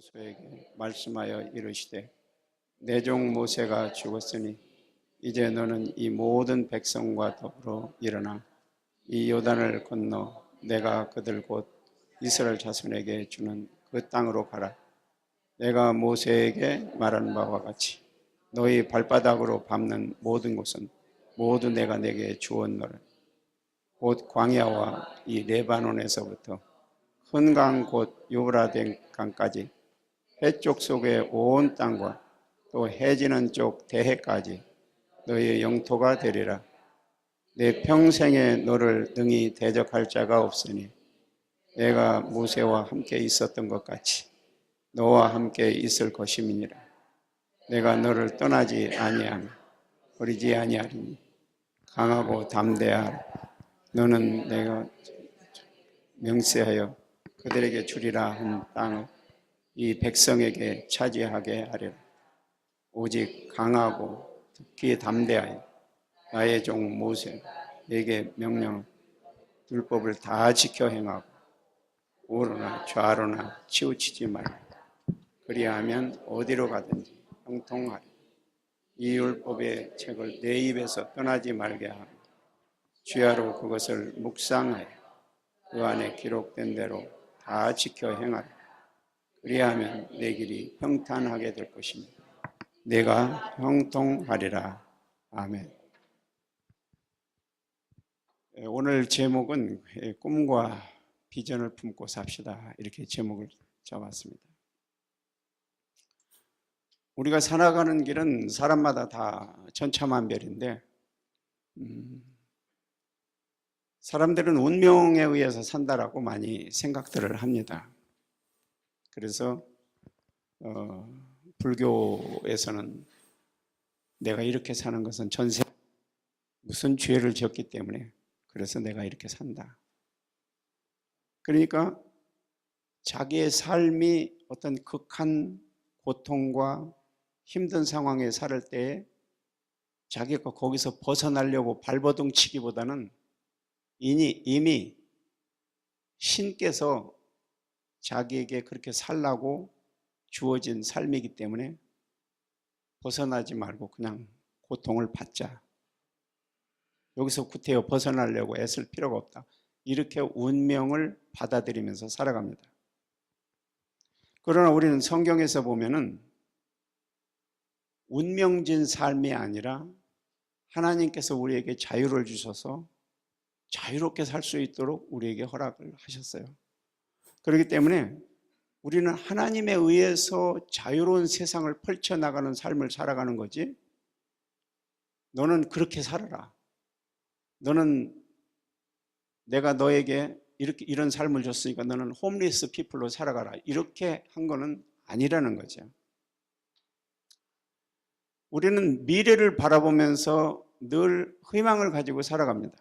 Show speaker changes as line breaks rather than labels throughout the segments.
모세에게 말씀하여 이르시되 내 종 모세가 죽었으니 이제 너는 이 모든 백성과 더불어 일어나 이 요단을 건너 내가 그들 곧 이스라엘 자손에게 주는 그 땅으로 가라. 내가 모세에게 말한 바와 같이 너희 발바닥으로 밟는 모든 곳은 모두 내가 내게 주었노라. 곧 광야와 이 레바논에서부터 큰 강 곧 유브라데 강까지 해쪽 속의 온 땅과 또 해지는 쪽 대해까지 너희의 영토가 되리라. 내 평생에 너를 능히 대적할 자가 없으니 내가 모세와 함께 있었던 것 같이 너와 함께 있을 것임이니라. 내가 너를 떠나지 아니하며 버리지 아니하리니 강하고 담대하라. 너는 내가 명세하여 그들에게 주리라 한 땅을 이 백성에게 차지하게 하리라. 오직 강하고 특히 담대하여 나의 종 모세에게 명령 율법을 다 지켜 행하고 우로나 좌로나 치우치지 말라. 그리하면 어디로 가든지 형통하리. 이 율법의 책을 내 입에서 떠나지 말게 하고 주야로 그것을 묵상하여 그 안에 기록된 대로 다 지켜 행하라. 그리하면 내 길이 평탄하게 될 것입니다. 내가 형통하리라. 아멘. 오늘 제목은 꿈과 비전을 품고 삽시다. 이렇게 제목을 잡았습니다. 우리가 살아가는 길은 사람마다 다 천차만별인데 사람들은 운명에 의해서 산다라고 많이 생각들을 합니다. 그래서 불교에서는 내가 이렇게 사는 것은 전생 무슨 죄를 지었기 때문에 그래서 내가 이렇게 산다. 그러니까 자기의 삶이 어떤 극한 고통과 힘든 상황에 살 때에 자기가 거기서 벗어나려고 발버둥 치기보다는 이미 신께서 자기에게 그렇게 살라고 주어진 삶이기 때문에 벗어나지 말고 그냥 고통을 받자. 여기서 구태여 벗어나려고 애쓸 필요가 없다. 이렇게 운명을 받아들이면서 살아갑니다. 그러나 우리는 성경에서 보면은 운명진 삶이 아니라 하나님께서 우리에게 자유를 주셔서 자유롭게 살 수 있도록 우리에게 허락을 하셨어요. 그렇기 때문에 우리는 하나님에 의해서 자유로운 세상을 펼쳐나가는 삶을 살아가는 거지, 너는 그렇게 살아라, 너는 내가 너에게 이런 삶을 줬으니까 너는 홈리스 피플로 살아가라, 이렇게 한 거는 아니라는 거죠. 우리는 미래를 바라보면서 늘 희망을 가지고 살아갑니다.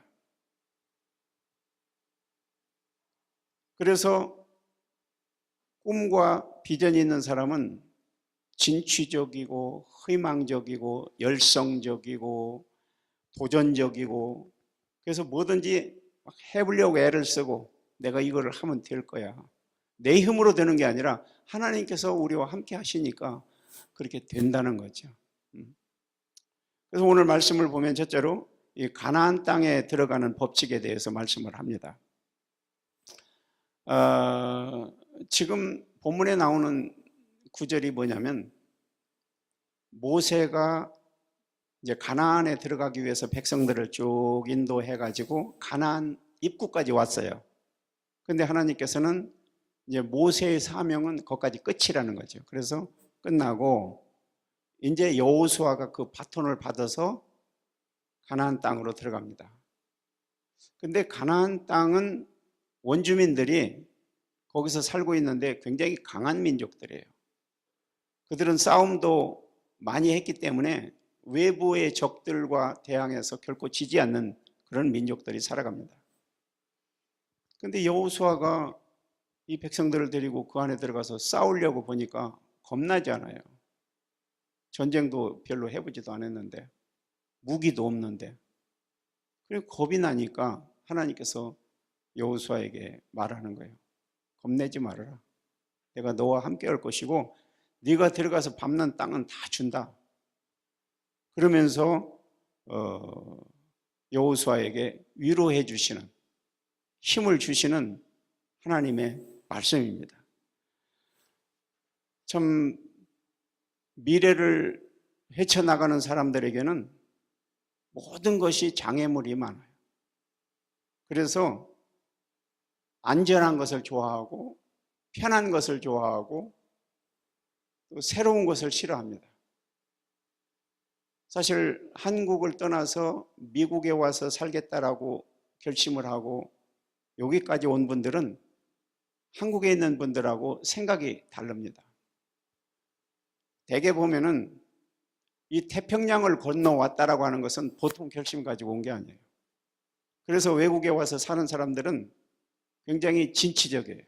그래서 꿈과 비전이 있는 사람은 진취적이고 희망적이고 열성적이고 도전적이고, 그래서 뭐든지 막 해보려고 애를 쓰고 내가 이거를 하면 될 거야. 내 힘으로 되는 게 아니라 하나님께서 우리와 함께 하시니까 그렇게 된다는 거죠. 그래서 오늘 말씀을 보면 첫째로 이 가나안 땅에 들어가는 법칙에 대해서 말씀을 합니다. 지금 본문에 나오는 구절이 뭐냐면, 모세가 이제 가나안에 들어가기 위해서 백성들을 쭉 인도해가지고 가나안 입구까지 왔어요. 그런데 하나님께서는 이제 모세의 사명은 거기까지 끝이라는 거죠. 그래서 끝나고 이제 여호수아가 그 바톤을 받아서 가나안 땅으로 들어갑니다. 근데 가나안 땅은 원주민들이 거기서 살고 있는데 굉장히 강한 민족들이에요. 그들은 싸움도 많이 했기 때문에 외부의 적들과 대항해서 결코 지지 않는 그런 민족들이 살아갑니다. 근데 여호수아가 이 백성들을 데리고 그 안에 들어가서 싸우려고 보니까 겁나지 않아요. 전쟁도 별로 해보지도 않았는데, 무기도 없는데. 그리고 겁이 나니까 하나님께서 여호수아에게 말하는 거예요. 겁내지 말아라. 내가 너와 함께 할 것이고 네가 들어가서 밟는 땅은 다 준다. 그러면서 여호수아에게 위로해 주시는, 힘을 주시는 하나님의 말씀입니다. 참 미래를 헤쳐나가는 사람들에게는 모든 것이 장애물이 많아요. 그래서 안전한 것을 좋아하고 편한 것을 좋아하고 또 새로운 것을 싫어합니다. 사실 한국을 떠나서 미국에 와서 살겠다라고 결심을 하고 여기까지 온 분들은 한국에 있는 분들하고 생각이 다릅니다. 대개 보면은 이 태평양을 건너왔다라고 하는 것은 보통 결심 가지고 온 게 아니에요. 그래서 외국에 와서 사는 사람들은 굉장히 진취적이에요.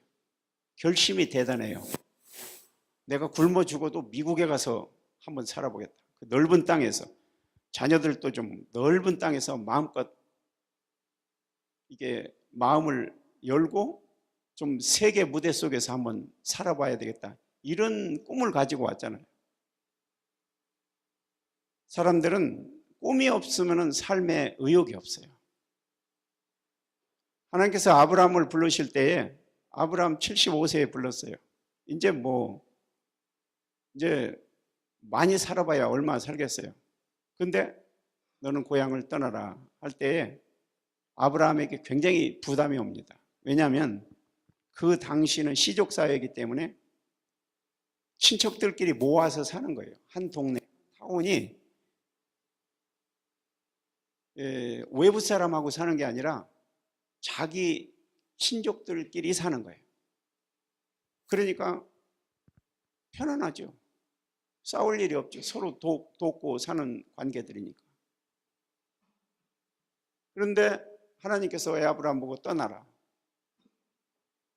결심이 대단해요. 내가 굶어 죽어도 미국에 가서 한번 살아보겠다. 그 넓은 땅에서, 자녀들도 좀 넓은 땅에서 마음껏 이게 마음을 열고 좀 세계 무대 속에서 한번 살아봐야 되겠다. 이런 꿈을 가지고 왔잖아요. 사람들은 꿈이 없으면 삶에 의욕이 없어요. 하나님께서 아브라함을 부르실 때에 아브라함 75세에 불렀어요. 이제 많이 살아봐야 얼마 살겠어요. 근데 너는 고향을 떠나라 할 때에 아브라함에게 굉장히 부담이 옵니다. 왜냐하면 그 당시는 시족사회이기 때문에 친척들끼리 모아서 사는 거예요. 한 동네, 타운이 외부 사람하고 사는 게 아니라 자기 친족들끼리 사는 거예요. 그러니까 편안하죠. 싸울 일이 없죠. 서로 돕고 사는 관계들이니까. 그런데 하나님께서 왜 아브라함 보고 떠나라.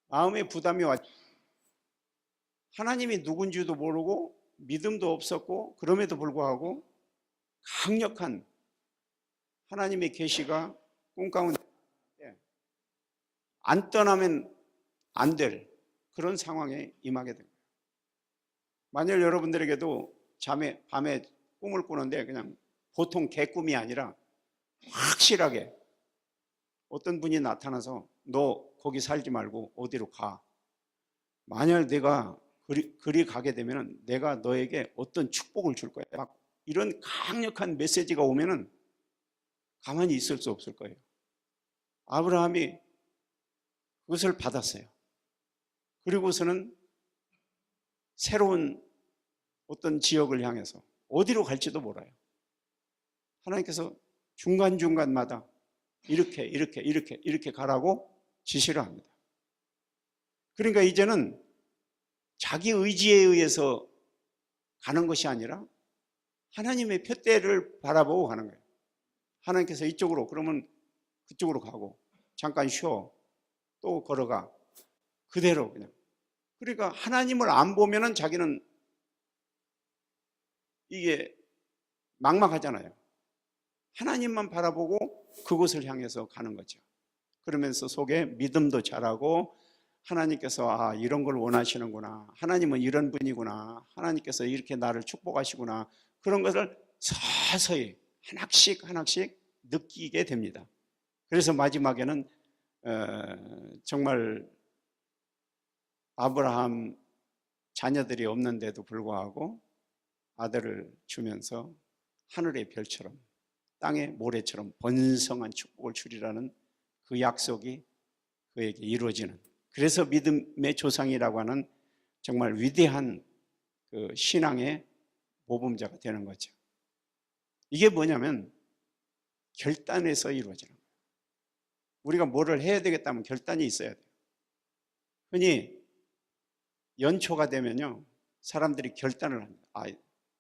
마음에 부담이 왔죠. 하나님이 누군지도 모르고 믿음도 없었고 그럼에도 불구하고 강력한 하나님의 계시가 꿈 가운데 안 떠나면 안 될 그런 상황에 임하게 됩니다. 만일 여러분들에게도 밤에 꿈을 꾸는데 그냥 보통 개꿈이 아니라 확실하게 어떤 분이 나타나서 너 거기 살지 말고 어디로 가. 만약 내가 그리 가게 되면 내가 너에게 어떤 축복을 줄 거야. 막 이런 강력한 메시지가 오면은 가만히 있을 수 없을 거예요. 아브라함이 그것을 받았어요. 그리고서는 새로운 어떤 지역을 향해서 어디로 갈지도 몰라요. 하나님께서 중간중간마다 이렇게 가라고 지시를 합니다. 그러니까 이제는 자기 의지에 의해서 가는 것이 아니라 하나님의 표대를 바라보고 가는 거예요. 하나님께서 이쪽으로 그러면 그쪽으로 가고 잠깐 쉬어 또 걸어가 그대로 그냥. 그러니까 하나님을 안 보면은 자기는 이게 막막하잖아요. 하나님만 바라보고 그곳을 향해서 가는 거죠. 그러면서 속에 믿음도 자라고 하나님께서 이런 걸 원하시는구나. 하나님은 이런 분이구나. 하나님께서 이렇게 나를 축복하시구나. 그런 것을 서서히 하나씩 느끼게 됩니다. 그래서 마지막에는 정말 아브라함 자녀들이 없는데도 불구하고 아들을 주면서 하늘의 별처럼 땅의 모래처럼 번성한 축복을 주리라는 그 약속이 그에게 이루어지는, 그래서 믿음의 조상이라고 하는 정말 위대한 그 신앙의 모범자가 되는 거죠. 이게 뭐냐면 결단에서 이루어지는 거예요. 우리가 뭐를 해야 되겠다면 결단이 있어야 돼요. 흔히 연초가 되면요 사람들이 결단을 합니다.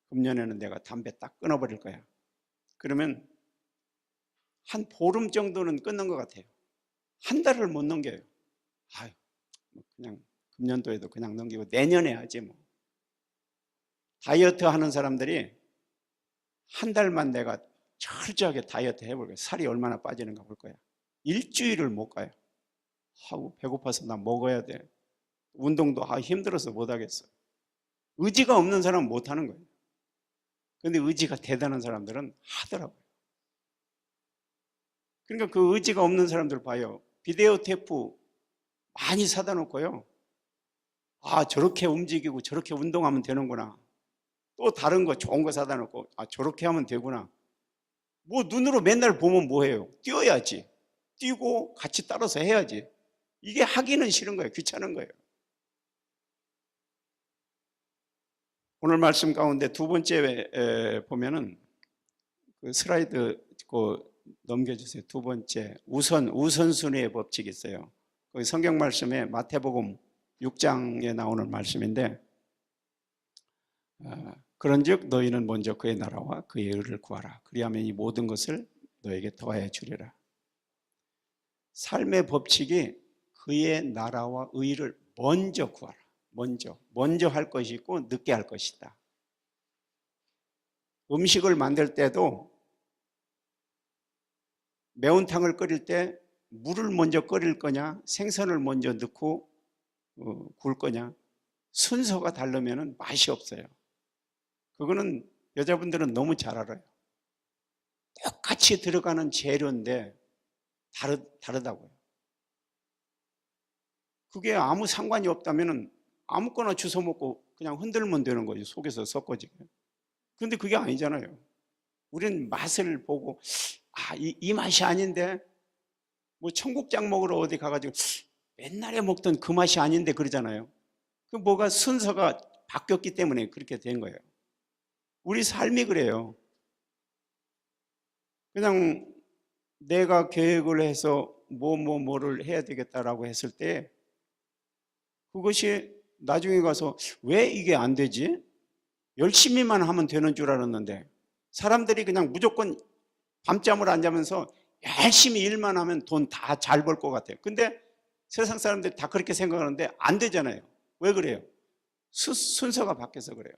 금년에는 내가 담배 딱 끊어버릴 거야. 그러면 한 보름 정도는 끊는 것 같아요. 한 달을 못 넘겨요. 그냥 금년도에도 그냥 넘기고 내년에 하지 뭐. 다이어트 하는 사람들이 한 달만 내가 철저하게 다이어트 해볼 거야. 살이 얼마나 빠지는가 볼 거야. 일주일을 못 가요. 배고파서 나 먹어야 돼. 운동도 힘들어서 못하겠어. 의지가 없는 사람은 못하는 거예요. 근데 의지가 대단한 사람들은 하더라고요. 그러니까 그 의지가 없는 사람들 봐요. 비데오 테이프 많이 사다 놓고요. 저렇게 움직이고 저렇게 운동하면 되는구나. 또 다른 거 좋은 거 사다 놓고 저렇게 하면 되구나. 뭐 눈으로 맨날 보면 뭐해요? 뛰어야지. 뛰고 같이 따라서 해야지. 이게 하기는 싫은 거예요. 귀찮은 거예요. 오늘 말씀 가운데 두 번째 보면은 그 슬라이드 넘겨주세요. 두 번째 우선순위의 법칙이 있어요. 거기 성경 말씀에 마태복음 6장에 나오는 말씀인데 그런즉 너희는 먼저 그의 나라와 그의 의를 구하라. 그리하면 이 모든 것을 너에게 더하여 주리라. 삶의 법칙이 그의 나라와 의를 먼저 구하라. 먼저 할 것이 있고 늦게 할 것이다. 음식을 만들 때도 매운탕을 끓일 때 물을 먼저 끓일 거냐 생선을 먼저 넣고 구울 거냐 순서가 다르면 맛이 없어요. 그거는 여자분들은 너무 잘 알아요. 똑같이 들어가는 재료인데 다르다고요. 그게 아무 상관이 없다면 아무거나 주워 먹고 그냥 흔들면 되는 거죠. 속에서 섞어지게. 그런데 그게 아니잖아요. 우리는 맛을 보고 이 맛이 아닌데 뭐 청국장 먹으러 어디 가가지고 옛날에 먹던 그 맛이 아닌데 그러잖아요. 그 뭐가 순서가 바뀌었기 때문에 그렇게 된 거예요. 우리 삶이 그래요. 그냥 내가 계획을 해서 뭐를 해야 되겠다라고 했을 때 그것이 나중에 가서 왜 이게 안 되지? 열심히만 하면 되는 줄 알았는데 사람들이 그냥 무조건 밤잠을 안 자면서 열심히 일만 하면 돈 다 잘 벌 것 같아요. 근데 세상 사람들이 다 그렇게 생각하는데 안 되잖아요. 왜 그래요? 순서가 바뀌어서 그래요.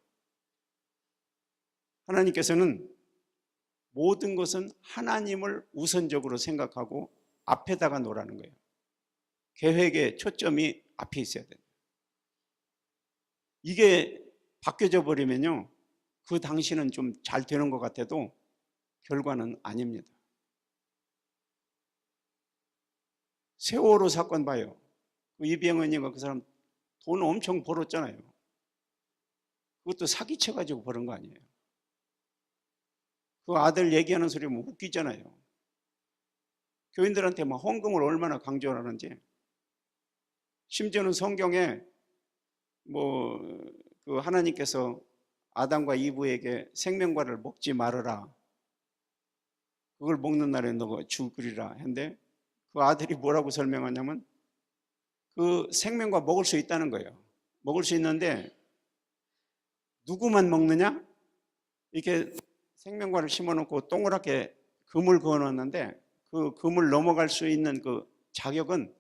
하나님께서는 모든 것은 하나님을 우선적으로 생각하고 앞에다가 놓으라는 거예요. 계획의 초점이 앞에 있어야 돼요. 이게 바뀌어져 버리면요, 그 당시는 좀 잘 되는 것 같아도 결과는 아닙니다. 세월호 사건 봐요. 그 이병헌이가 그 사람 돈 엄청 벌었잖아요. 그것도 사기쳐가지고 버는 거 아니에요. 그 아들 얘기하는 소리 뭐 웃기잖아요. 교인들한테 막 헌금을 얼마나 강조하는지. 심지어는 성경에 그 하나님께서 아담과 이브에게 생명과를 먹지 말아라. 그걸 먹는 날에 너가 죽으리라 했는데 그 아들이 뭐라고 설명하냐면 그 생명과 먹을 수 있다는 거예요. 먹을 수 있는데 누구만 먹느냐? 이렇게 생명과를 심어놓고 동그랗게 금을 그어놨는데 그 금을 넘어갈 수 있는 그 자격은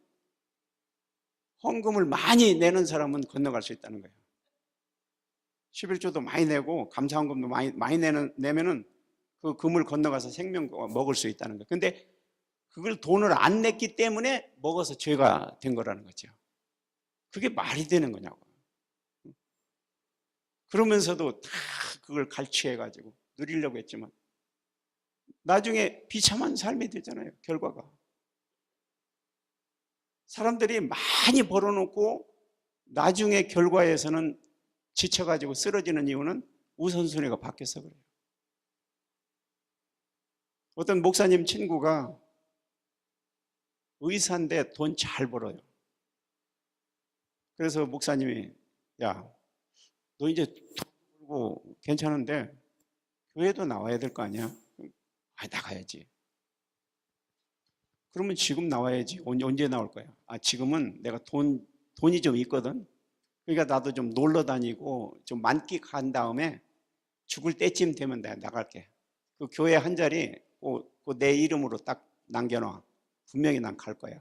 헌금을 많이 내는 사람은 건너갈 수 있다는 거예요. 11조도 많이 내고 감사헌금도 많이 내면은 그 금을 건너가서 생명과 먹을 수 있다는 거예요. 근데 그걸 돈을 안 냈기 때문에 먹어서 죄가 된 거라는 거죠. 그게 말이 되는 거냐고. 그러면서도 다 그걸 갈취해가지고 누리려고 했지만 나중에 비참한 삶이 되잖아요. 결과가. 사람들이 많이 벌어놓고 나중에 결과에서는 지쳐가지고 쓰러지는 이유는 우선순위가 바뀌어서 그래요. 어떤 목사님 친구가 의사인데 돈 잘 벌어요. 그래서 목사님이 야, 너 이제 돈 벌고 괜찮은데 교회도 나와야 될 거 아니야? 나가야지. 그러면 지금 나와야지. 언제 나올 거야? 지금은 내가 돈이 좀 있거든. 그러니까 나도 좀 놀러 다니고 좀 만끽한 다음에 죽을 때쯤 되면 내가 나갈게. 그 교회 한 자리 내 이름으로 딱 남겨놔. 분명히 난 갈 거야.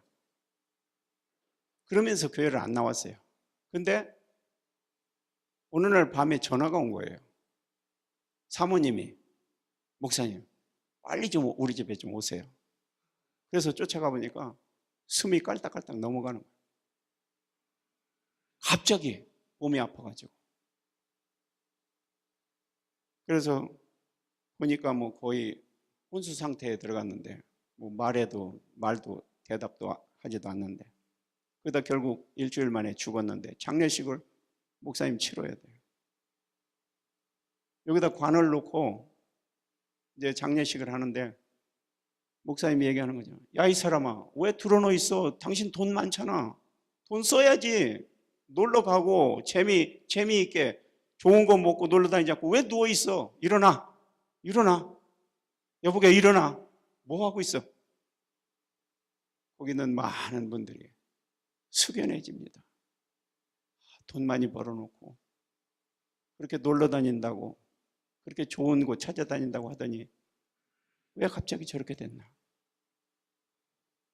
그러면서 교회를 안 나왔어요. 근데 어느 날 밤에 전화가 온 거예요. 사모님이 목사님 빨리 좀 우리 집에 좀 오세요. 그래서 쫓아가 보니까 숨이 깔딱깔딱 넘어가는 거예요. 갑자기 몸이 아파가지고. 그래서 보니까 뭐 거의 혼수 상태에 들어갔는데 뭐 말도 대답도 하지도 않는데, 그러다 결국 일주일 만에 죽었는데 장례식을 목사님 치러야 돼요. 여기다 관을 놓고 이제 장례식을 하는데 목사님이 얘기하는 거죠. 야, 이 사람아, 왜 드러누워 있어? 당신 돈 많잖아. 돈 써야지. 놀러 가고 재미있게 좋은 거 먹고 놀러 다니지 않고 왜 누워 있어? 일어나. 여보게 일어나. 뭐 하고 있어? 거기는 많은 분들이 숙연해집니다. 돈 많이 벌어놓고 그렇게 놀러 다닌다고, 그렇게 좋은 곳 찾아다닌다고 하더니 왜 갑자기 저렇게 됐나?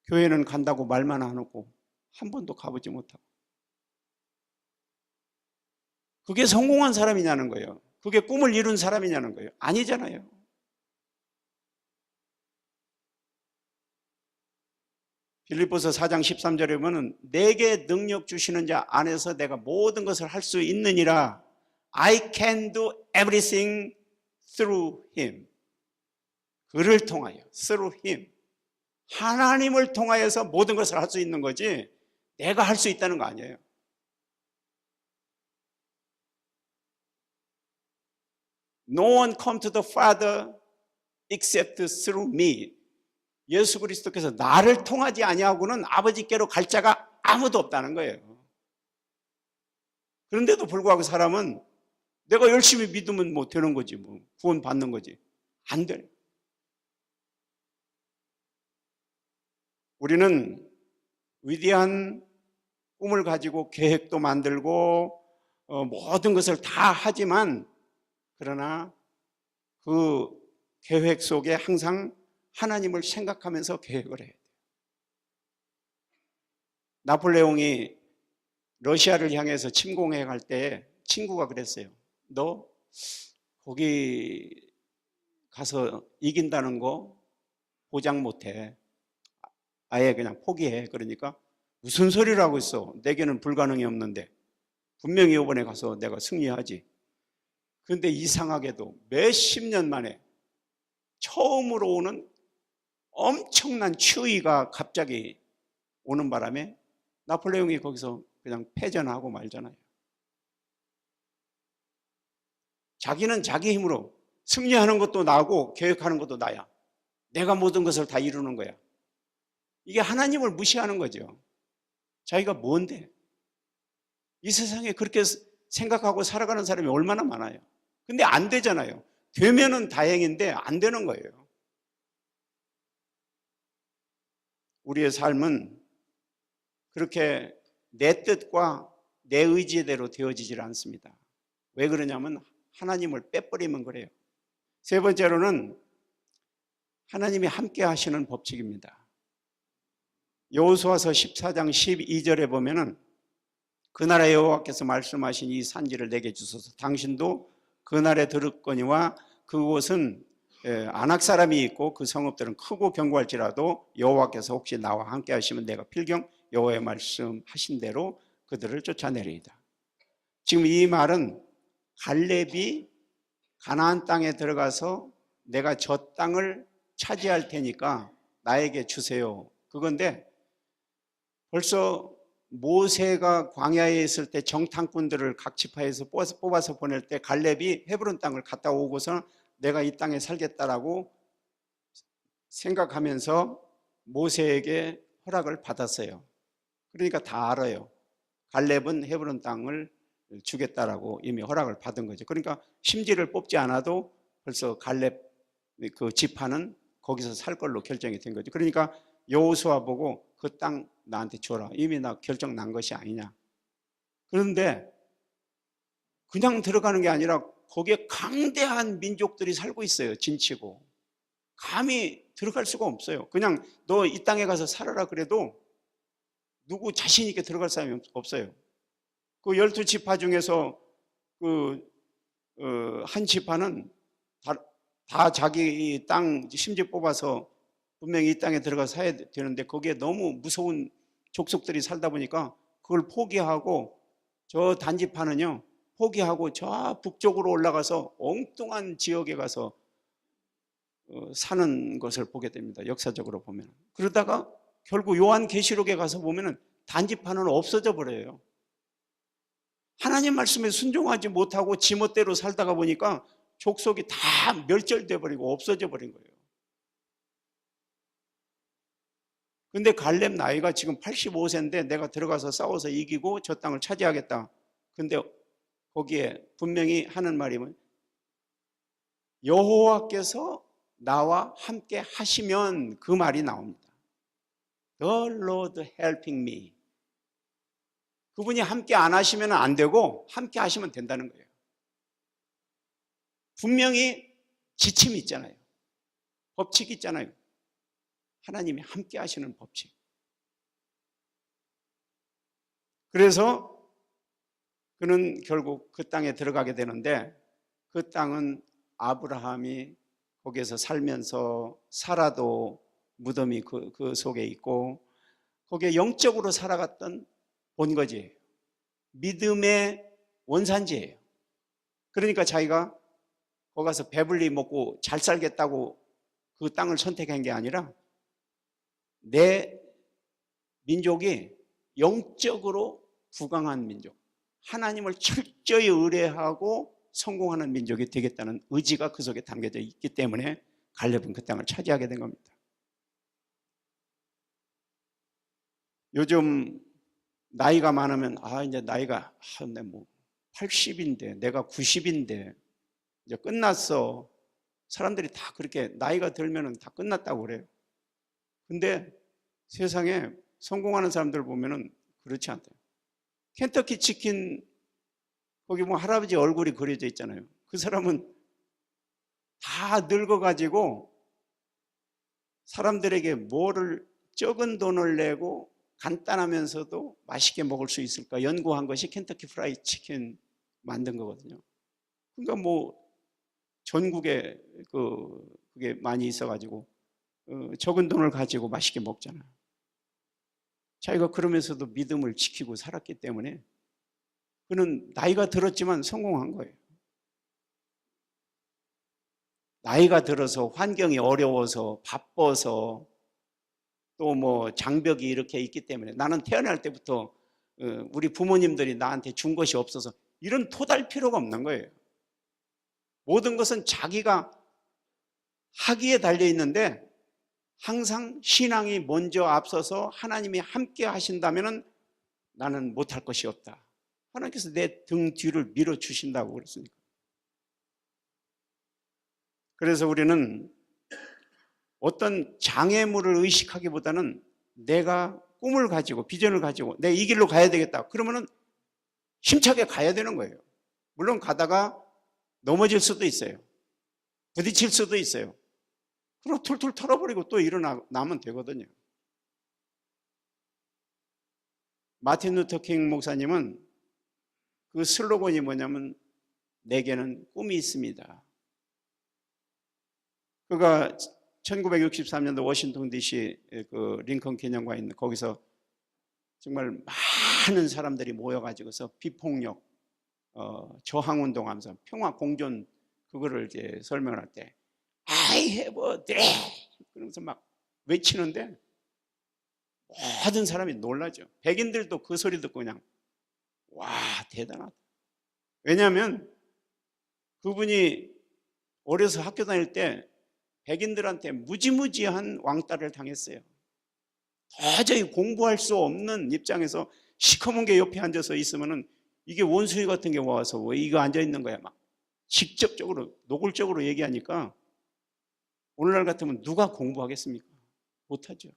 교회는 간다고 말만 안 하고 한 번도 가보지 못하고. 그게 성공한 사람이냐는 거예요. 그게 꿈을 이룬 사람이냐는 거예요. 아니잖아요. 빌립보서 4장 13절에 보면 내게 능력 주시는 자 안에서 내가 모든 것을 할 수 있느니라. I can do everything through him. 그를 통하여, through him. 하나님을 통하여서 모든 것을 할 수 있는 거지 내가 할 수 있다는 거 아니에요. No one come to the Father except through me. 예수 그리스도께서 나를 통하지 아니하고는 아버지께로 갈 자가 아무도 없다는 거예요. 그런데도 불구하고 사람은 내가 열심히 믿으면 뭐 되는 거지, 뭐 구원 받는 거지. 안 돼. 우리는 위대한 꿈을 가지고 계획도 만들고 모든 것을 다 하지만, 그러나 그 계획 속에 항상 하나님을 생각하면서 계획을 해야 돼요. 나폴레옹이 러시아를 향해서 침공해 갈 때 친구가 그랬어요. 너 거기 가서 이긴다는 거 보장 못해. 아예 그냥 포기해. 그러니까 무슨 소리를 하고 있어. 내게는 불가능이 없는데 분명히 이번에 가서 내가 승리하지. 그런데 이상하게도 몇십 년 만에 처음으로 오는 엄청난 추위가 갑자기 오는 바람에 나폴레옹이 거기서 그냥 패전하고 말잖아요. 자기는 자기 힘으로 승리하는 것도 나고 계획하는 것도 나야. 내가 모든 것을 다 이루는 거야. 이게 하나님을 무시하는 거죠. 자기가 뭔데? 이 세상에 그렇게 생각하고 살아가는 사람이 얼마나 많아요. 근데 안 되잖아요. 되면은 다행인데 안 되는 거예요. 우리의 삶은 그렇게 내 뜻과 내 의지대로 되어지질 않습니다. 왜 그러냐면 하나님을 빼버리면 그래요. 세 번째로는 하나님이 함께 하시는 법칙입니다. 여호수아서 14장 12절에 보면은 그날에 여호와께서 말씀하신 이 산지를 내게 주소서. 당신도 그날에 들었거니와 그곳은 안악 사람이 있고 그 성읍들은 크고 견고할지라도 여호와께서 혹시 나와 함께 하시면 내가 필경 여호와의 말씀하신 대로 그들을 쫓아내리이다. 지금 이 말은 갈렙이 가나안 땅에 들어가서 내가 저 땅을 차지할 테니까 나에게 주세요. 그건데 벌써 모세가 광야에 있을 때 정탐꾼들을 각 지파에서 뽑아서 보낼 때 갈렙이 헤브론 땅을 갔다 오고서 내가 이 땅에 살겠다라고 생각하면서 모세에게 허락을 받았어요. 그러니까 다 알아요. 갈렙은 헤브론 땅을 주겠다라고 이미 허락을 받은 거죠. 그러니까 심지를 뽑지 않아도 벌써 갈렙 그 지파는 거기서 살 걸로 결정이 된 거죠. 그러니까 여호수아 보고 그 땅 나한테 줘라. 이미 나 결정 난 것이 아니냐. 그런데 그냥 들어가는 게 아니라 거기에 강대한 민족들이 살고 있어요. 진치고. 감히 들어갈 수가 없어요. 그냥 너 이 땅에 가서 살아라 그래도 누구 자신 있게 들어갈 사람이 없어요. 그 12지파 중에서 한 지파는 다 자기 땅 심지 뽑아서 분명히 이 땅에 들어가서 사야 되는데 거기에 너무 무서운 족속들이 살다 보니까 그걸 포기하고 저 단지파는요, 포기하고 저 북쪽으로 올라가서 엉뚱한 지역에 가서 사는 것을 보게 됩니다. 역사적으로 보면. 그러다가 결국 요한계시록에 가서 보면은 단지파는 없어져 버려요. 하나님 말씀에 순종하지 못하고 지멋대로 살다가 보니까 족속이 다 멸절돼 버리고 없어져 버린 거예요. 근데 갈렙 나이가 지금 85세인데 내가 들어가서 싸워서 이기고 저 땅을 차지하겠다. 근데 거기에 분명히 하는 말이 뭐예요? 여호와께서 나와 함께 하시면, 그 말이 나옵니다. The Lord helping me. 그분이 함께 안 하시면 안 되고 함께 하시면 된다는 거예요. 분명히 지침이 있잖아요. 법칙이 있잖아요. 하나님이 함께 하시는 법칙. 그래서 그는 결국 그 땅에 들어가게 되는데, 그 땅은 아브라함이 거기에서 살면서 사라도 무덤이 그 속에 있고, 거기에 영적으로 살아갔던 본거지예요. 믿음의 원산지예요. 그러니까 자기가 거기 가서 배불리 먹고 잘 살겠다고 그 땅을 선택한 게 아니라, 내 민족이 영적으로 부강한 민족, 하나님을 철저히 의뢰하고 성공하는 민족이 되겠다는 의지가 그 속에 담겨져 있기 때문에 갈렙은 그 땅을 차지하게 된 겁니다. 요즘 나이가 많으면 이제 나이가 뭐 80인데 내가 90인데 이제 끝났어. 사람들이 다 그렇게 나이가 들면은 다 끝났다고 그래요. 근데 세상에 성공하는 사람들 보면은 그렇지 않대요. 켄터키 치킨 거기 뭐 할아버지 얼굴이 그려져 있잖아요. 그 사람은 다 늙어가지고 사람들에게 뭐를 적은 돈을 내고 간단하면서도 맛있게 먹을 수 있을까 연구한 것이 켄터키 프라이 치킨 만든 거거든요. 그러니까 뭐 전국에 그게 많이 있어가지고 적은 돈을 가지고 맛있게 먹잖아요. 자기가 그러면서도 믿음을 지키고 살았기 때문에 그는 나이가 들었지만 성공한 거예요. 나이가 들어서 환경이 어려워서 바빠서 또 뭐 장벽이 이렇게 있기 때문에, 나는 태어날 때부터 우리 부모님들이 나한테 준 것이 없어서 이런 토달 필요가 없는 거예요. 모든 것은 자기가 하기에 달려 있는데 항상 신앙이 먼저 앞서서 하나님이 함께 하신다면 나는 못할 것이 없다. 하나님께서 내 등 뒤를 밀어주신다고 그랬으니까. 그래서 우리는 어떤 장애물을 의식하기보다는 내가 꿈을 가지고 비전을 가지고 내가 이 길로 가야 되겠다. 그러면은 힘차게 가야 되는 거예요. 물론 가다가 넘어질 수도 있어요. 부딪힐 수도 있어요. 그럼 툴툴 털어버리고 또 일어나면 되거든요. 마틴 루터 킹 목사님은 그 슬로건이 뭐냐면 내게는 꿈이 있습니다. 그가 1963년도 워싱턴 DC 그 링컨 기념관에 있는 거기서 정말 많은 사람들이 모여가지고서 비폭력 저항운동하면서 평화 공존 그거를 이제 설명할 때 I have a dream 그러면서 막 외치는데 모든 사람이 놀라죠. 백인들도 그 소리 듣고 그냥 와 대단하다. 왜냐하면 그분이 어려서 학교 다닐 때 백인들한테 무지무지한 왕따를 당했어요. 도저히 공부할 수 없는 입장에서 시커먼 게 옆에 앉아서 있으면은 이게 원수희 같은 게 와서 왜 이거 앉아 있는 거야 막 직접적으로 노골적으로 얘기하니까 오늘날 같으면 누가 공부하겠습니까? 못하죠.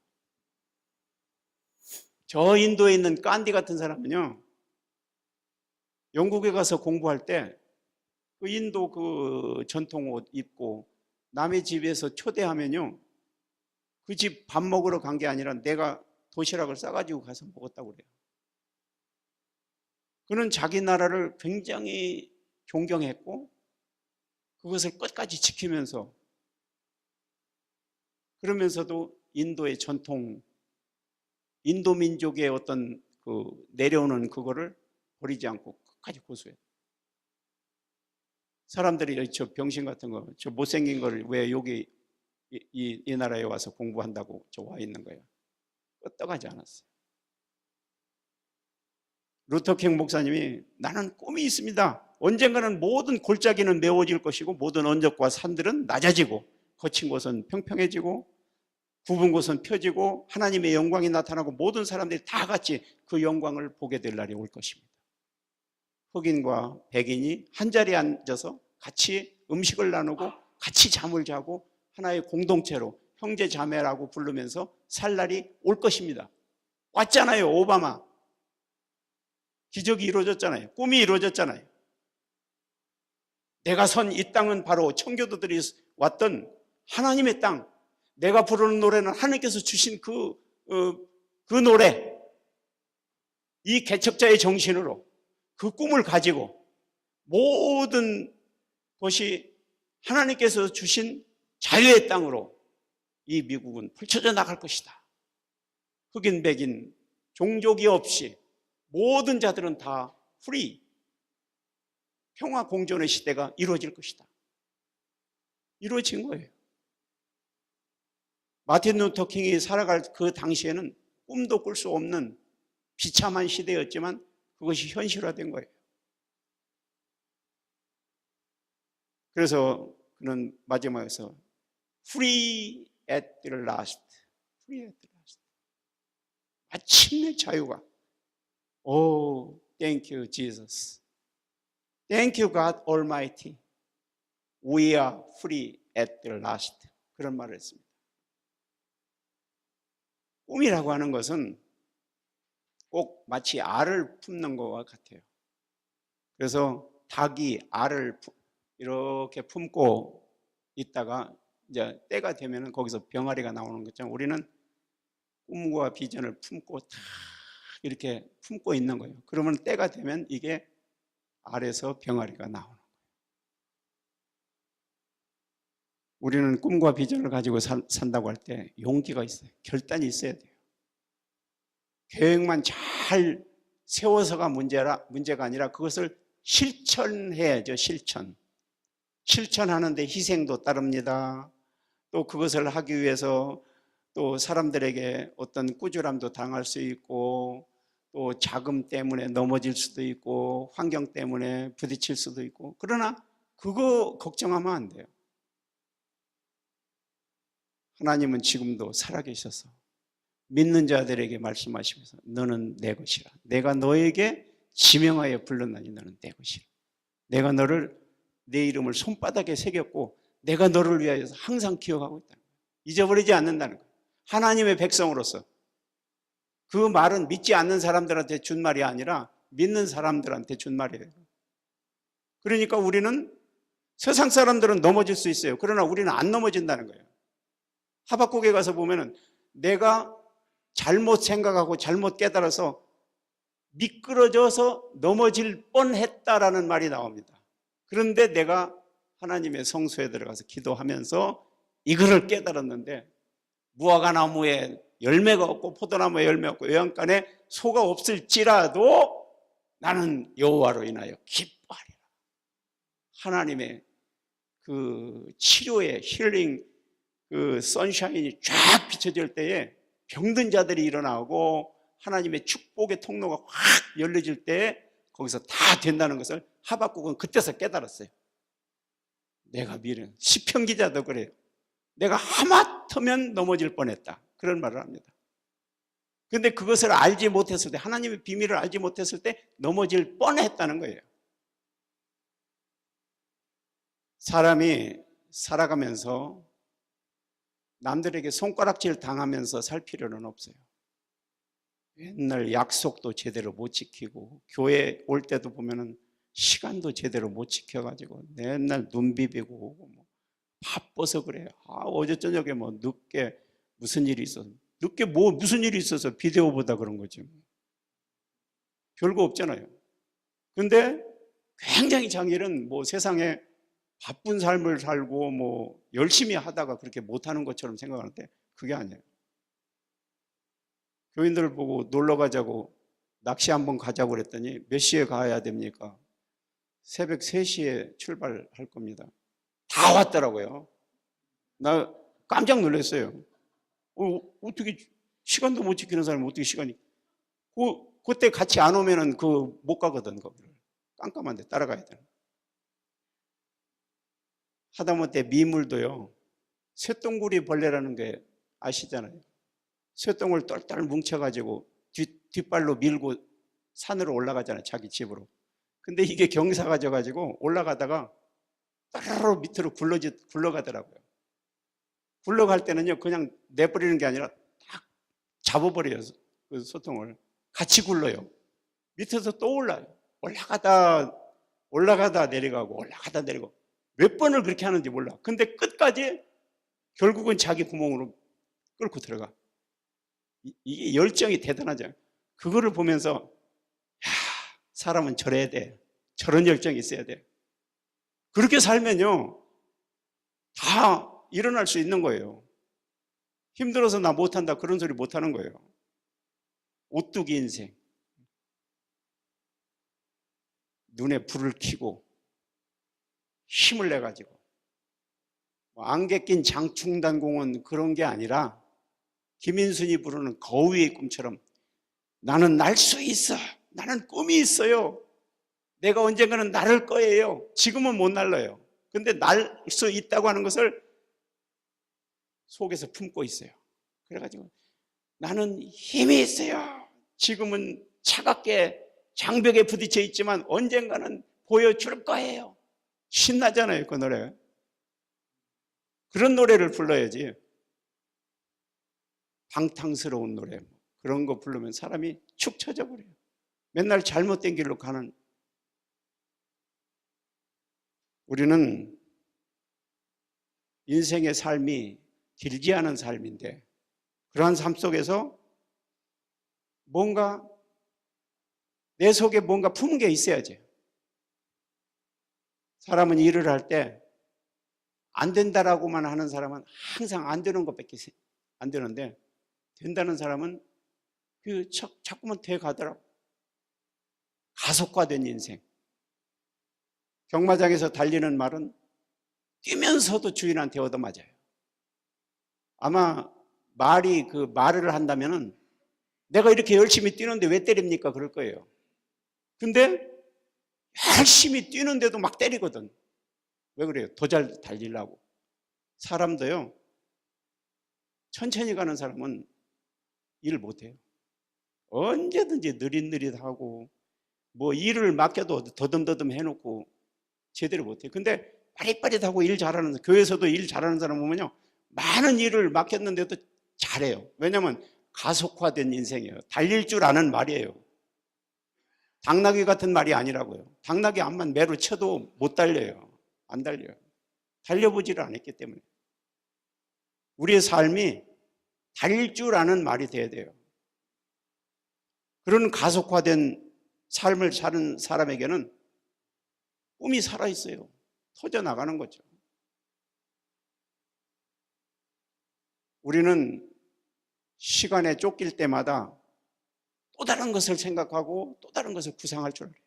저 인도에 있는 깐디 같은 사람은요, 영국에 가서 공부할 때 그 인도 그 전통 옷 입고 남의 집에서 초대하면요, 그 집 밥 먹으러 간 게 아니라 내가 도시락을 싸가지고 가서 먹었다고 그래요. 그는 자기 나라를 굉장히 존경했고 그것을 끝까지 지키면서, 그러면서도 인도의 전통, 인도 민족의 어떤 그 내려오는 그거를 버리지 않고 끝까지 고수해요. 사람들이 저 병신 같은 거, 저 못생긴 걸 왜 여기 이 나라에 와서 공부한다고 저 와 있는 거예요. 끄떡하지 않았어요. 루터킹 목사님이 나는 꿈이 있습니다. 언젠가는 모든 골짜기는 메워질 것이고 모든 언덕과 산들은 낮아지고 거친 곳은 평평해지고 굽은 곳은 펴지고 하나님의 영광이 나타나고 모든 사람들이 다 같이 그 영광을 보게 될 날이 올 것입니다. 흑인과 백인이 한자리에 앉아서 같이 음식을 나누고 같이 잠을 자고 하나의 공동체로 형제 자매라고 부르면서 살 날이 올 것입니다. 왔잖아요. 오바마. 기적이 이루어졌잖아요. 꿈이 이루어졌잖아요. 내가 선 이 땅은 바로 청교도들이 왔던 하나님의 땅. 내가 부르는 노래는 하나님께서 주신 그 노래. 이 개척자의 정신으로 그 꿈을 가지고 모든 것이 하나님께서 주신 자유의 땅으로 이 미국은 펼쳐져 나갈 것이다. 흑인, 백인, 종족이 없이 모든 자들은 다 프리, 평화 공존의 시대가 이루어질 것이다. 이루어진 거예요. 마틴 루터 킹이 살아갈 그 당시에는 꿈도 꿀 수 없는 비참한 시대였지만 그것이 현실화된 거예요. 그래서 그는 마지막에서 Free at the last, Free at the last. 마침내 자유가. Oh, thank you, Jesus. Thank you, God Almighty. We are free at the last. 그런 말을 했습니다. 꿈이라고 하는 것은 꼭 마치 알을 품는 것과 같아요. 그래서 닭이 알을 이렇게 품고 있다가 이제 때가 되면 거기서 병아리가 나오는 것처럼 우리는 꿈과 비전을 품고 다 이렇게 품고 있는 거예요. 그러면 때가 되면 이게 알에서 병아리가 나오는 거예요. 우리는 꿈과 비전을 가지고 산다고 할 때 용기가 있어요. 결단이 있어야 돼요. 계획만 잘 세워서가 문제가 아니라 그것을 실천해야죠. 실천하는데 희생도 따릅니다. 또 그것을 하기 위해서 또 사람들에게 어떤 꾸지람도 당할 수 있고 또 자금 때문에 넘어질 수도 있고 환경 때문에 부딪힐 수도 있고 그러나 그거 걱정하면 안 돼요. 하나님은 지금도 살아계셔서 믿는 자들에게 말씀하시면서 너는 내 것이라. 내가 너에게 지명하여 불렀나니 너는 내 것이라. 내가 너를 내 이름을 손바닥에 새겼고 내가 너를 위하여서 항상 기억하고 있다는 거예요. 잊어버리지 않는다는 거예요. 하나님의 백성으로서. 그 말은 믿지 않는 사람들한테 준 말이 아니라 믿는 사람들한테 준 말이에요. 그러니까 우리는 세상 사람들은 넘어질 수 있어요. 그러나 우리는 안 넘어진다는 거예요. 하박국에 가서 보면은 내가 잘못 생각하고 잘못 깨달아서 미끄러져서 넘어질 뻔했다라는 말이 나옵니다. 그런데 내가 하나님의 성소에 들어가서 기도하면서 이거를 깨달았는데 무화과 나무에 열매가 없고 포도나무에 열매 없고 외양간에 소가 없을지라도 나는 여호와로 인하여 기뻐하리라. 하나님의 그 치료의 힐링 그 선샤인이 쫙 비춰질 때에 병든 자들이 일어나고 하나님의 축복의 통로가 확 열려질 때 거기서 다 된다는 것을 하박국은 그때서 깨달았어요. 내가 미련, 시편 기자도 그래요. 내가 하마터면 넘어질 뻔했다. 그런 말을 합니다. 그런데 그것을 알지 못했을 때, 하나님의 비밀을 알지 못했을 때 넘어질 뻔했다는 거예요. 사람이 살아가면서 남들에게 손가락질 당하면서 살 필요는 없어요. 맨날 약속도 제대로 못 지키고 교회 올 때도 보면은 시간도 제대로 못 지켜가지고 맨날 눈 비비고 오고 뭐 바빠서 그래요. 어제 저녁에 뭐 늦게 무슨 일이 있어서 늦게 뭐 무슨 일이 있어서 비디오 보다 그런 거지. 별거 없잖아요. 근데 굉장히 자기는 뭐 세상에 바쁜 삶을 살고 뭐 열심히 하다가 그렇게 못하는 것처럼 생각하는데 그게 아니에요. 교인들을 보고 놀러 가자고 낚시 한번 가자고 그랬더니 몇 시에 가야 됩니까? 새벽 3시에 출발할 겁니다. 다 왔더라고요. 나 깜짝 놀랐어요. 어떻게 시간도 못 지키는 사람이 어떻게 시간이 그때 같이 안 오면은 못 가거든. 거기를 깜깜한데 따라가야 돼. 하다못해 미물도요, 쇠똥구리 벌레라는 게 아시잖아요. 쇠똥을 똘똘 뭉쳐가지고 뒷발로 밀고 산으로 올라가잖아요. 자기 집으로. 근데 이게 경사가 져가지고 올라가다가 따로 밑으로 굴러가더라고요. 굴러갈 때는요, 그냥 내버리는 게 아니라 딱 잡아버려요. 그 소통을. 같이 굴러요. 밑에서 또 올라요. 올라가다 내려가고, 올라가다 내려가고. 몇 번을 그렇게 하는지 몰라. 근데 끝까지 결국은 자기 구멍으로 끌고 들어가. 이게 열정이 대단하죠. 그거를 보면서, 야, 사람은 저래야 돼. 저런 열정이 있어야 돼. 그렇게 살면요, 다 일어날 수 있는 거예요. 힘들어서 나 못한다 그런 소리 못하는 거예요. 오뚜기 인생. 눈에 불을 켜고 힘을 내가지고 안개 낀 장충단공원 그런 게 아니라 김인순이 부르는 거위의 꿈처럼 나는 날 수 있어. 나는 꿈이 있어요. 내가 언젠가는 날을 거예요. 지금은 못 날라요. 근데 날 수 있다고 하는 것을 속에서 품고 있어요. 그래가지고 나는 힘이 있어요. 지금은 차갑게 장벽에 부딪혀 있지만 언젠가는 보여줄 거예요. 신나잖아요, 그 노래. 그런 노래를 불러야지. 방탕스러운 노래 그런 거 부르면 사람이 축 처져 버려요. 맨날 잘못된 길로 가는. 우리는 인생의 삶이 길지 않은 삶인데 그러한 삶 속에서 뭔가 내 속에 뭔가 품은 게 있어야지. 사람은 일을 할 때 안 된다라고만 하는 사람은 항상 안 되는 것밖에 안 되는데 된다는 사람은 자꾸만 돼 가더라고. 가속화된 인생. 경마장에서 달리는 말은 뛰면서도 주인한테 얻어맞아요. 아마 말이 말을 한다면은 내가 이렇게 열심히 뛰는데 왜 때립니까? 그럴 거예요. 근데 열심히 뛰는데도 막 때리거든. 왜 그래요? 더 잘 달리려고. 사람도요, 천천히 가는 사람은 일 못해요. 언제든지 느릿느릿하고 뭐 일을 맡겨도 더듬더듬 해놓고 제대로 못해요. 근데 빠릿빠릿하고 일 잘하는 사람, 교회에서도 일 잘하는 사람 보면요, 많은 일을 맡겼는데도 잘해요. 왜냐하면 가속화된 인생이에요. 달릴 줄 아는 말이에요. 당나귀 같은 말이 아니라고요. 당나귀 암만 매로 쳐도 못 달려요. 안 달려요. 달려보지를 않았기 때문에. 우리의 삶이 달릴 줄 아는 말이 돼야 돼요. 그런 가속화된 삶을 사는 사람에게는 꿈이 살아있어요. 터져나가는 거죠. 우리는 시간에 쫓길 때마다 또 다른 것을 생각하고 또 다른 것을 구상할 줄 알아요.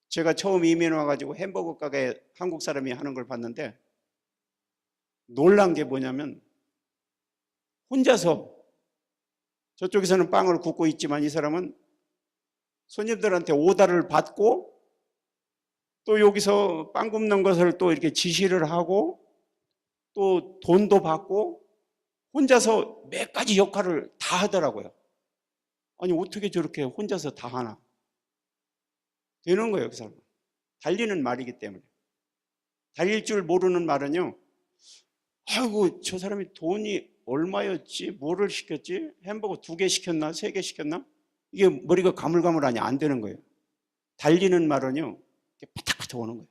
제가 처음 이민 와가지고 햄버거 가게 한국 사람이 하는 걸 봤는데 놀란 게 뭐냐면 혼자서 저쪽에서는 빵을 굽고 있지만 이 사람은 손님들한테 오다를 받고 또 여기서 빵 굽는 것을 또 이렇게 지시를 하고 또 돈도 받고 혼자서 몇 가지 역할을 다 하더라고요. 아니 어떻게 저렇게 혼자서 다 하나? 되는 거예요, 그 사람은. 달리는 말이기 때문에. 달릴 줄 모르는 말은요, 아이고 저 사람이 돈이 얼마였지? 뭐를 시켰지? 햄버거 2개 시켰나? 3개 시켰나? 이게 머리가 가물가물하니 안 되는 거예요. 달리는 말은요, 파닥파닥 오는 거예요.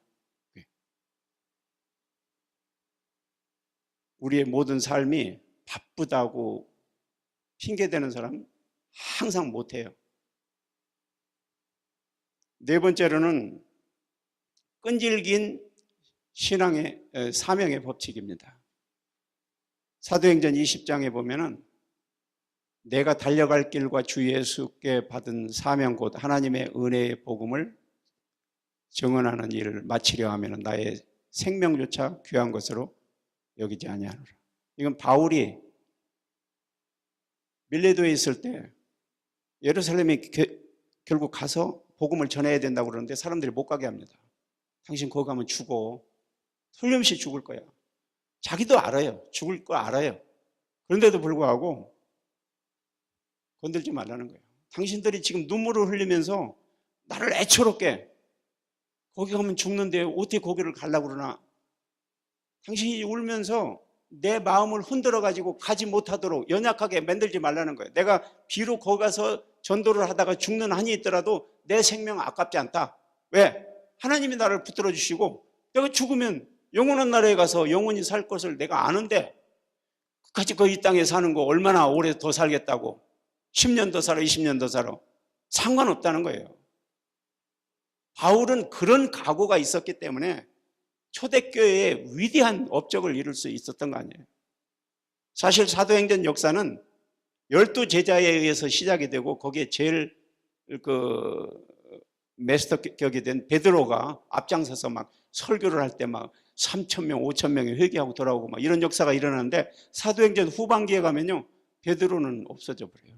우리의 모든 삶이 바쁘다고 핑계대는 사람 항상 못해요. 네 번째로는 끈질긴 신앙의 사명의 법칙입니다. 사도행전 20장에 보면은 내가 달려갈 길과 주 예수께 받은 사명 곧 하나님의 은혜의 복음을 증언하는 일을 마치려 하면 나의 생명조차 귀한 것으로 여기지 아니하노라. 이건 바울이 밀레도에 있을 때 예루살렘에 결국 가서 복음을 전해야 된다고 그러는데 사람들이 못 가게 합니다. 당신 거기 가면 죽어. 틀림없이 죽을 거야. 자기도 알아요. 죽을 거 알아요. 그런데도 불구하고 건들지 말라는 거예요. 당신들이 지금 눈물을 흘리면서 나를 애처롭게 거기 가면 죽는데 어떻게 거기를 가려고 그러나. 당신이 울면서 내 마음을 흔들어가지고 가지 못하도록 연약하게 만들지 말라는 거예요. 내가 비록 거기 가서 전도를 하다가 죽는 한이 있더라도 내 생명 아깝지 않다. 왜? 하나님이 나를 붙들어 주시고 내가 죽으면 영원한 나라에 가서 영원히 살 것을 내가 아는데 끝까지 이 땅에 사는 거 얼마나 오래 더 살겠다고. 10년 더 살아 20년 더 살아 상관없다는 거예요. 바울은 그런 각오가 있었기 때문에 초대교회에 위대한 업적을 이룰 수 있었던 거 아니에요. 사실 사도행전 역사는 12제자에 의해서 시작이 되고 거기에 제일 메스터격이 된 베드로가 앞장서서 막 설교를 할 때 막 3,000명, 5,000명이 회개하고 돌아오고 막 이런 역사가 일어나는데 사도행전 후반기에 가면요 베드로는 없어져 버려요.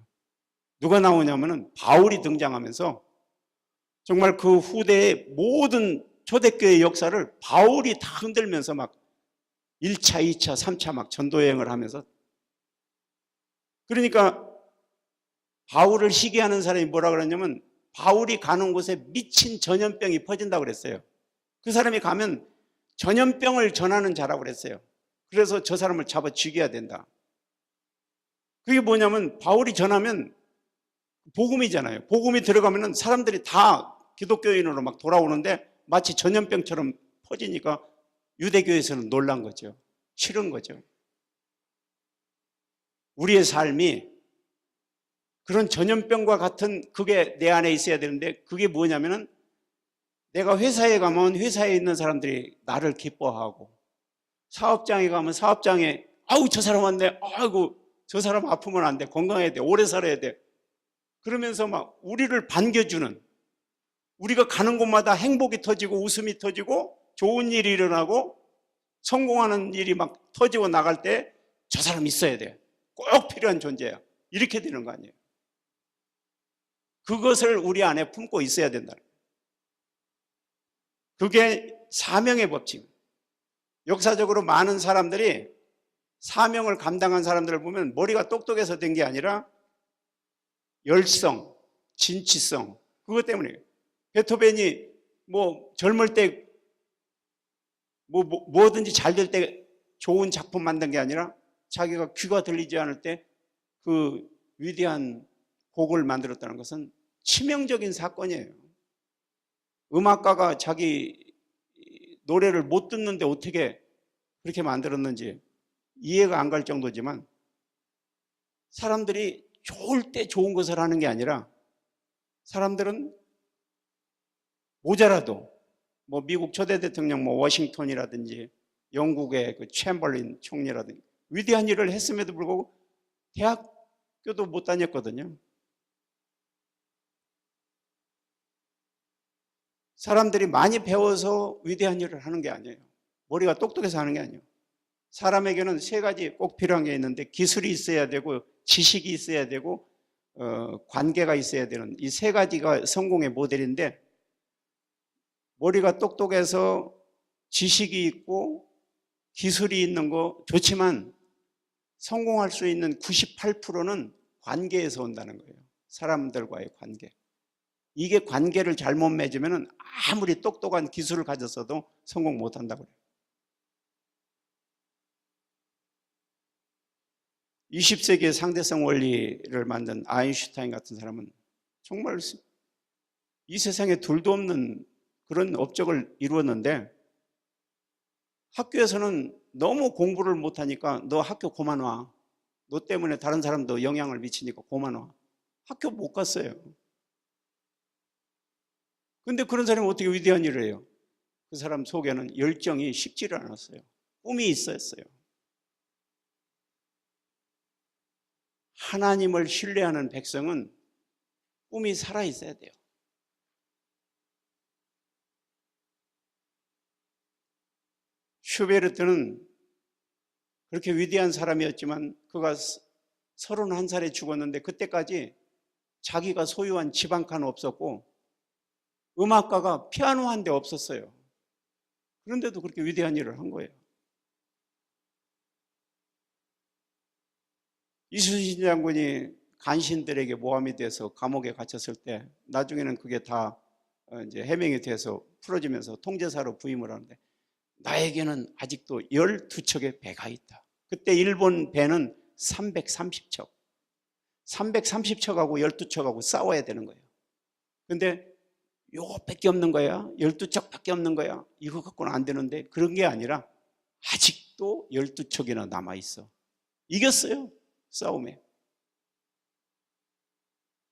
누가 나오냐면은 바울이 등장하면서 정말 그 후대의 모든 초대교회 역사를 바울이 다 흔들면서 막 1차, 2차, 3차 막 전도여행을 하면서 그러니까 바울을 시기하는 사람이 뭐라 그러냐면 바울이 가는 곳에 미친 전염병이 퍼진다고 그랬어요. 그 사람이 가면 전염병을 전하는 자라고 그랬어요. 그래서 저 사람을 잡아 죽여야 된다. 그게 뭐냐면 바울이 전하면 복음이잖아요. 복음이 들어가면 사람들이 다 기독교인으로 막 돌아오는데 마치 전염병처럼 퍼지니까 유대교에서는 놀란 거죠. 싫은 거죠. 우리의 삶이 그런 전염병과 같은 그게 내 안에 있어야 되는데 그게 뭐냐면은 내가 회사에 가면 회사에 있는 사람들이 나를 기뻐하고 사업장에 가면 사업장에 아우 저 사람 왔네. 아이고 저 사람 아프면 안 돼. 건강해야 돼. 오래 살아야 돼. 그러면서 막 우리를 반겨주는 우리가 가는 곳마다 행복이 터지고 웃음이 터지고 좋은 일이 일어나고 성공하는 일이 막 터지고 나갈 때 저 사람 있어야 돼. 꼭 필요한 존재야. 이렇게 되는 거 아니에요. 그것을 우리 안에 품고 있어야 된다. 그게 사명의 법칙. 역사적으로 많은 사람들이 사명을 감당한 사람들을 보면 머리가 똑똑해서 된 게 아니라 열성, 진취성 그것 때문이에요. 베토벤이 뭐 젊을 때 뭐든지 잘 될 때 좋은 작품 만든 게 아니라 자기가 귀가 들리지 않을 때 그 위대한 곡을 만들었다는 것은 치명적인 사건이에요. 음악가가 자기 노래를 못 듣는데 어떻게 그렇게 만들었는지 이해가 안 갈 정도지만 사람들이 좋을 때 좋은 것을 하는 게 아니라 사람들은 모자라도 뭐 미국 초대 대통령 뭐 워싱턴이라든지 영국의 그 챔벌린 총리라든지 위대한 일을 했음에도 불구하고 대학교도 못 다녔거든요. 사람들이 많이 배워서 위대한 일을 하는 게 아니에요. 머리가 똑똑해서 하는 게 아니에요. 사람에게는 세 가지 꼭 필요한 게 있는데 기술이 있어야 되고 지식이 있어야 되고 관계가 있어야 되는 이 세 가지가 성공의 모델인데 머리가 똑똑해서 지식이 있고 기술이 있는 거 좋지만 성공할 수 있는 98%는 관계에서 온다는 거예요. 사람들과의 관계. 이게 관계를 잘못 맺으면 아무리 똑똑한 기술을 가졌어도 성공 못한다고 그래요. 20세기의 상대성 원리를 만든 아인슈타인 같은 사람은 정말 이 세상에 둘도 없는 그런 업적을 이루었는데 학교에서는 너무 공부를 못하니까 너 학교 그만 와. 너 때문에 다른 사람도 영향을 미치니까 그만 와. 학교 못 갔어요. 근데 그런 사람이 어떻게 위대한 일을 해요? 그 사람 속에는 열정이 식지를 않았어요. 꿈이 있었어요. 하나님을 신뢰하는 백성은 꿈이 살아있어야 돼요. 슈베르트는 그렇게 위대한 사람이었지만 그가 31살에 죽었는데 그때까지 자기가 소유한 집 한 칸 없었고 음악가가 피아노 한 대 없었어요. 그런데도 그렇게 위대한 일을 한 거예요. 이순신 장군이 간신들에게 모함이 돼서 감옥에 갇혔을 때 나중에는 그게 다 이제 해명이 돼서 풀어지면서 통제사로 부임을 하는데 나에게는 아직도 12척의 배가 있다. 그때 일본 배는 330척. 330척하고 12척하고 싸워야 되는 거예요. 근데 요것밖에 없는 거야. 12척밖에 없는 거야. 이거 갖고는 안 되는데 그런 게 아니라 아직도 12척이나 남아있어. 이겼어요. 싸움에.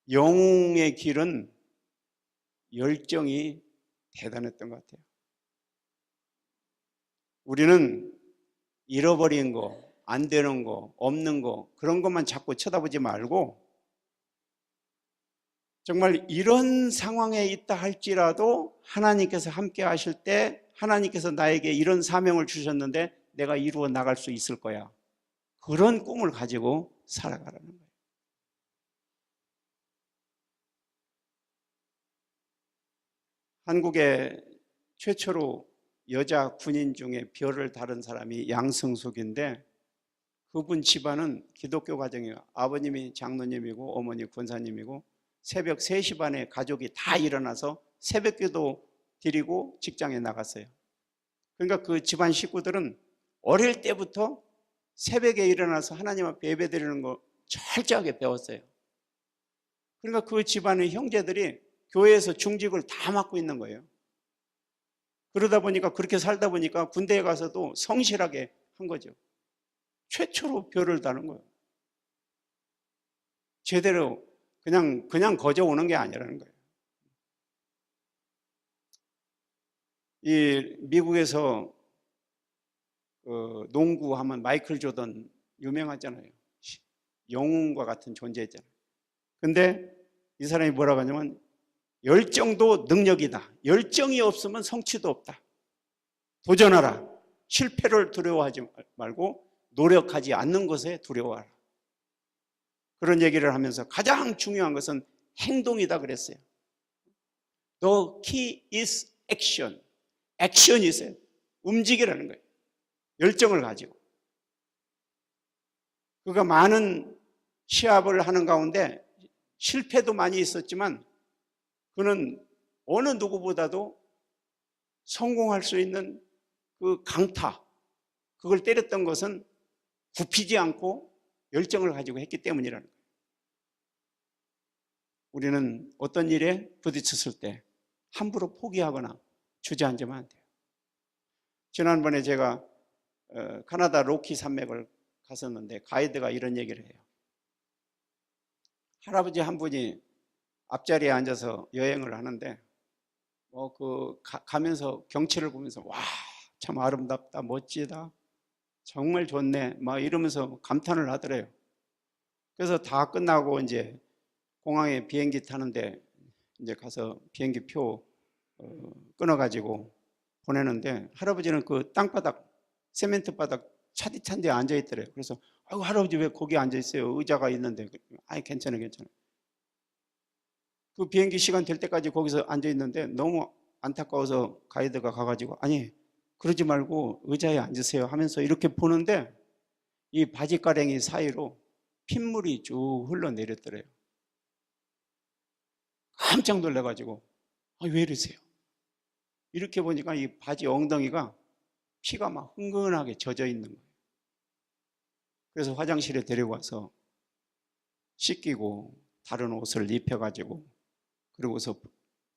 영웅의 길은 열정이 대단했던 것 같아요. 우리는 잃어버린 거, 안 되는 거, 없는 거 그런 것만 자꾸 쳐다보지 말고 정말 이런 상황에 있다 할지라도 하나님께서 함께 하실 때 하나님께서 나에게 이런 사명을 주셨는데 내가 이루어 나갈 수 있을 거야. 그런 꿈을 가지고 살아가라는 거예요. 한국의 최초로 여자 군인 중에 별을 다른 사람이 양승숙인데 그분 집안은 기독교 가정이에요. 아버님이 장로님이고 어머니 권사님이고 새벽 3시 반에 가족이 다 일어나서 새벽기도 드리고 직장에 나갔어요. 그러니까 그 집안 식구들은 어릴 때부터 새벽에 일어나서 하나님 앞에 예배 드리는 거 철저하게 배웠어요. 그러니까 그 집안의 형제들이 교회에서 중직을 다 맡고 있는 거예요. 그러다 보니까 그렇게 살다 보니까 군대에 가서도 성실하게 한 거죠. 최초로 별을 다는 거예요. 제대로 그냥 거저 오는 게 아니라는 거예요. 이 미국에서 농구하면 마이클 조던 유명하잖아요. 영웅과 같은 존재잖아요. 근데 이 사람이 뭐라고 하냐면 열정도 능력이다. 열정이 없으면 성취도 없다. 도전하라. 실패를 두려워하지 말고 노력하지 않는 것에 두려워하라. 그런 얘기를 하면서 가장 중요한 것은 행동이다 그랬어요. The key is action. 액션이 있어요. 움직이라는 거예요. 열정을 가지고. 그가 많은 시합을 하는 가운데 실패도 많이 있었지만 그는 어느 누구보다도 성공할 수 있는 그 강타, 그걸 때렸던 것은 굽히지 않고 열정을 가지고 했기 때문이라는 거예요. 우리는 어떤 일에 부딪혔을 때 함부로 포기하거나 주저앉으면 안 돼요. 지난번에 제가 카나다 로키 산맥을 갔었는데 가이드가 이런 얘기를 해요. 할아버지 한 분이 앞자리에 앉아서 여행을 하는데 가면서 경치를 보면서 와, 참 아름답다, 멋지다, 정말 좋네 막 이러면서 감탄을 하더래요. 그래서 다 끝나고 이제 공항에 비행기 타는데 이제 가서 비행기 표 끊어가지고 보내는데 할아버지는 그 땅바닥, 세멘트 바닥 차디찬 데 앉아 있더래요. 그래서 아이고 할아버지 왜 거기 앉아 있어요? 의자가 있는데. 아이 괜찮아. 그 비행기 시간 될 때까지 거기서 앉아 있는데 너무 안타까워서 가이드가 가가지고 아니 그러지 말고 의자에 앉으세요 하면서 이렇게 보는데 이 바지가랭이 사이로 핏물이 쭉 흘러내렸더래요. 깜짝 놀라가지고 왜 이러세요? 이렇게 보니까 이 바지 엉덩이가 피가 막 흥건하게 젖어 있는 거예요. 그래서 화장실에 데리고 와서 씻기고 다른 옷을 입혀가지고 그러고서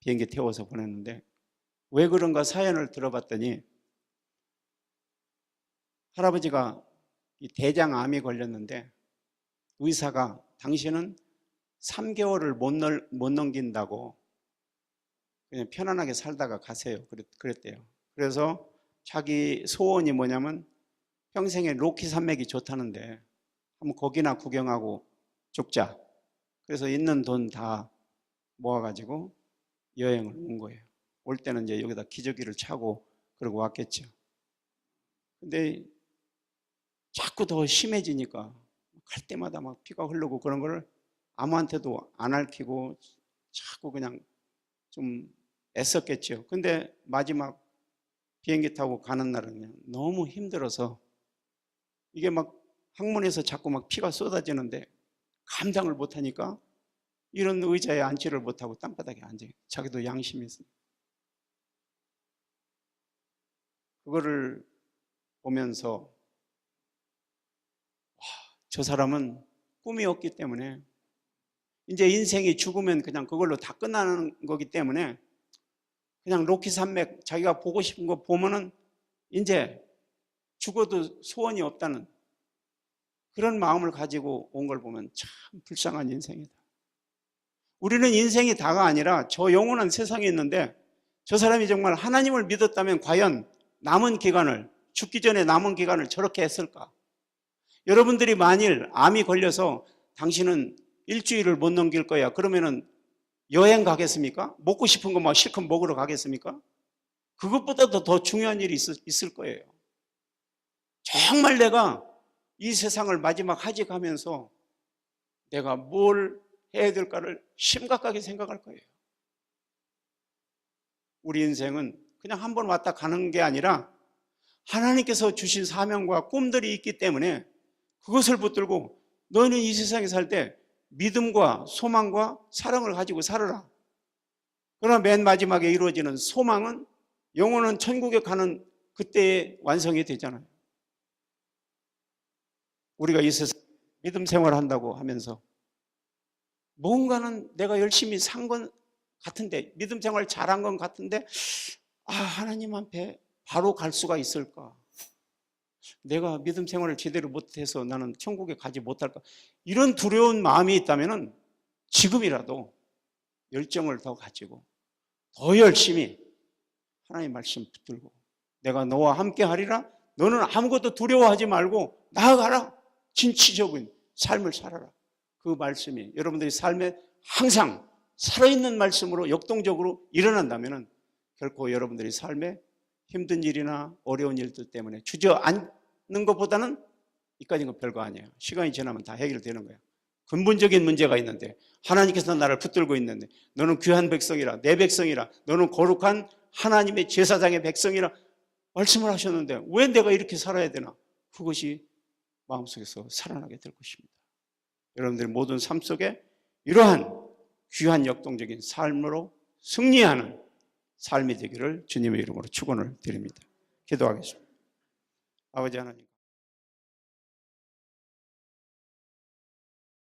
비행기 태워서 보냈는데 왜 그런가 사연을 들어봤더니 할아버지가 이 대장암이 걸렸는데 의사가 당신은 3개월을 못 넘긴다고 그냥 편안하게 살다가 가세요 그랬대요. 그래서 자기 소원이 뭐냐면 평생에 로키 산맥이 좋다는데 한번 거기나 구경하고 죽자. 그래서 있는 돈 다 모아가지고 여행을 온 거예요. 올 때는 이제 여기다 기저귀를 차고 그러고 왔겠죠. 근데 자꾸 더 심해지니까 갈 때마다 막 피가 흐르고 그런 거를 아무한테도 안 앓히고 자꾸 그냥 좀 애썼겠죠. 근데 마지막 비행기 타고 가는 날은 그냥 너무 힘들어서 이게 막 항문에서 자꾸 막 피가 쏟아지는데 감당을 못하니까 이런 의자에 앉지를 못하고 땅바닥에 앉아요. 자기도 양심이 있어요. 그거를 보면서 저 사람은 꿈이 없기 때문에 이제 인생이 죽으면 그냥 그걸로 다 끝나는 거기 때문에 그냥 로키 산맥 자기가 보고 싶은 거 보면은 이제 죽어도 소원이 없다는 그런 마음을 가지고 온 걸 보면 참 불쌍한 인생이다. 우리는 인생이 다가 아니라 저 영원한 세상에 있는데 저 사람이 정말 하나님을 믿었다면 과연 남은 기간을 죽기 전에 남은 기간을 저렇게 했을까? 여러분들이 만일 암이 걸려서 당신은 일주일을 못 넘길 거야. 그러면은 여행 가겠습니까? 먹고 싶은 거 막 실컷 먹으러 가겠습니까? 그것보다도 더 중요한 일이 있을 거예요. 정말 내가 이 세상을 마지막 하직하면서 내가 뭘 해야 될까를 심각하게 생각할 거예요. 우리 인생은 그냥 한 번 왔다 가는 게 아니라 하나님께서 주신 사명과 꿈들이 있기 때문에 그것을 붙들고 너희는 이 세상에 살 때 믿음과 소망과 사랑을 가지고 살아라. 그러나 맨 마지막에 이루어지는 소망은 영혼은 천국에 가는 그때에 완성이 되잖아요. 우리가 이 세상 믿음 생활을 한다고 하면서 뭔가는 내가 열심히 산 건 같은데 믿음 생활 잘한 건 같은데 하나님 앞에 바로 갈 수가 있을까? 내가 믿음 생활을 제대로 못해서 나는 천국에 가지 못할까? 이런 두려운 마음이 있다면 지금이라도 열정을 더 가지고 더 열심히 하나님 말씀 붙들고 내가 너와 함께 하리라. 너는 아무것도 두려워하지 말고 나아가라. 진취적인 삶을 살아라. 그 말씀이 여러분들의 삶에 항상 살아있는 말씀으로 역동적으로 일어난다면 결코 여러분들의 삶에 힘든 일이나 어려운 일들 때문에 주저앉는 것보다는 이까지는 거 별거 아니에요. 시간이 지나면 다 해결되는 거예요. 근본적인 문제가 있는데 하나님께서 나를 붙들고 있는데 너는 귀한 백성이라 내 백성이라 너는 거룩한 하나님의 제사장의 백성이라 말씀을 하셨는데 왜 내가 이렇게 살아야 되나? 그것이 마음속에서 살아나게 될 것입니다. 여러분들의 모든 삶 속에 이러한 귀한 역동적인 삶으로 승리하는 삶이 되기를 주님의 이름으로 축원을 드립니다. 기도하겠습니다. 아버지 하나님.